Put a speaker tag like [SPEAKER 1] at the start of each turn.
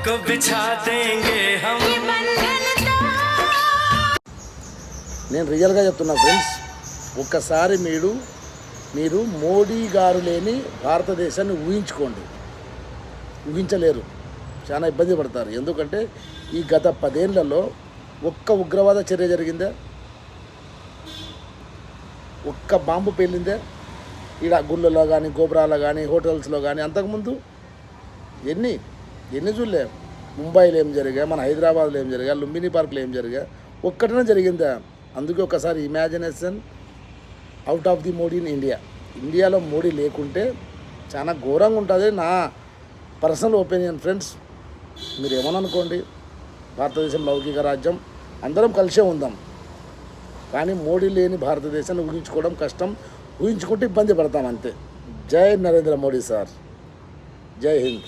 [SPEAKER 1] को बिछा देंगे हम
[SPEAKER 2] నేను రియల్గా చెప్తున్నా ఫ్రెండ్స్, ఒక్కసారి మీరు మోడీ గారు లేని భారతదేశాన్ని ఊహించుకోండి. ఊహించలేరు, చాలా ఇబ్బంది పడతారు. ఎందుకంటే ఈ గత 10 ఏళ్లలో ఒక్క ఉగ్రవాద చర్య జరిగిందా? ఒక్క బాంబు పేలిందే ఈడ గుళ్ళలో కానీ, గోపురాల్లో కానీ, హోటల్స్లో కానీ? అంతకుముందు ఎన్ని చూడలే. ముంబైలో ఏం జరిగా, మన హైదరాబాద్లో ఏం జరిగా, లుంబిని పార్క్లో ఏం జరిగా? ఒక్కటనే జరిగిందా? అందుకే ఒకసారి imagination out of the Modi in ఇండియాలో మోడీ లేకుంటే చాలా ఘోరంగా ఉంటుంది. నా పర్సనల్ ఒపీనియన్ ఫ్రెండ్స్. మీరు ఏమని అనుకోండి, భారతదేశం లౌకిక రాజ్యం, అందరం కలిసే ఉందాం. కానీ మోడీ లేని భారతదేశాన్ని ఊహించుకోవడం కష్టం. ఊహించుకుంటే ఇబ్బంది పడతాం అంతే. జై నరేంద్ర మోడీ సార్, జై హింద్.